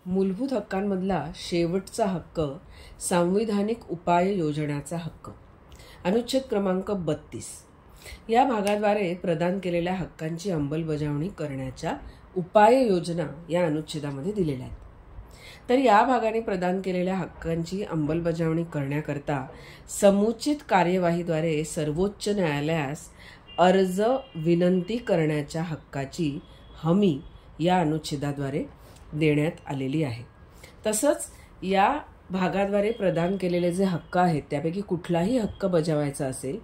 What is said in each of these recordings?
मूलभूत हक्कांमधला शेवटचा हक्क सांविधानिक उपाय योजण्याचा हक्क. अनुच्छेद क्रमांक 32 या भागाद्वारे प्रदान केलेल्या हक्कांची अंमलबजावणी करण्याच्या उपाययोजना या अनुच्छेदामध्ये दिलेल्या आहेत. तर या भागाने प्रदान केलेल्या हक्कांची अंमलबजावणी करण्याकरता समुचित कार्यवाहीद्वारे सर्वोच्च न्यायालयास अर्ज विनंती करण्याच्या हक्काची हमी या अनुच्छेदाद्वारे देण्यात आलेली आहे. तसंच या भागाद्वारे प्रदान केलेले जे हक्क आहेत त्यापैकी कुठलाही हक्क बजावायचा असेल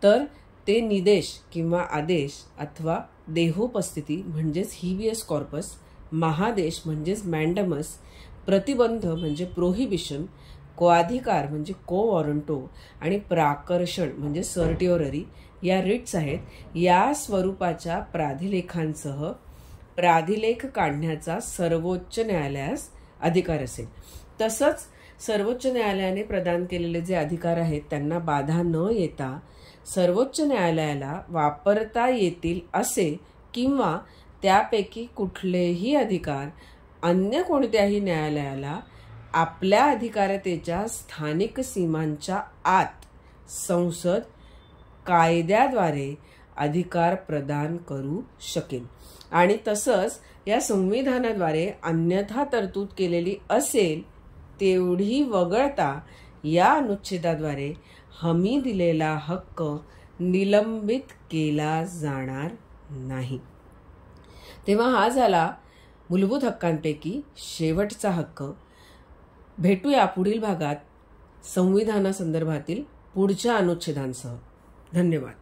तर ते निदेश किंवा आदेश अथवा देहोपस्थिती म्हणजेच हिबियस कॉर्पस, महादेश म्हणजेच मॅन्डमस, प्रतिबंध म्हणजे प्रोहिबिशन, कोअधिकार म्हणजे को वॉरंटो आणि प्राकर्षण म्हणजे सर्टिओररी या रिट्स आहेत. या स्वरूपाच्या प्राधिलेखांसह प्राधिलेख काढण्याचा सर्वोच्च न्यायालयास अधिकार असेल. तसंच सर्वोच्च न्यायालयाने प्रदान केलेले जे अधिकार आहेत त्यांना बाधा न येता सर्वोच्च न्यायालयाला वापरता येतील असे किंवा त्यापैकी कुठलेही अधिकार अन्य कोणत्याही न्यायालयाला आपल्या अधिकारतेच्या स्थानिक सीमांच्या आत संसद कायद्याद्वारे अधिकार प्रदान करू शकेल. आणि तसंच या संविधानाद्वारे अन्यथा तरतूद केलेली असेल तेवढी वगळता या अनुच्छेदाद्वारे हमी दिलेला हक्क निलंबित केला जाणार नाही. तेव्हा हा झाला मूलभूत हक्कांपैकी शेवटचा हक्क. भेटूया पुढील भागात संविधानासंदर्भातील पुढच्या अनुच्छेदांसह. धन्यवाद.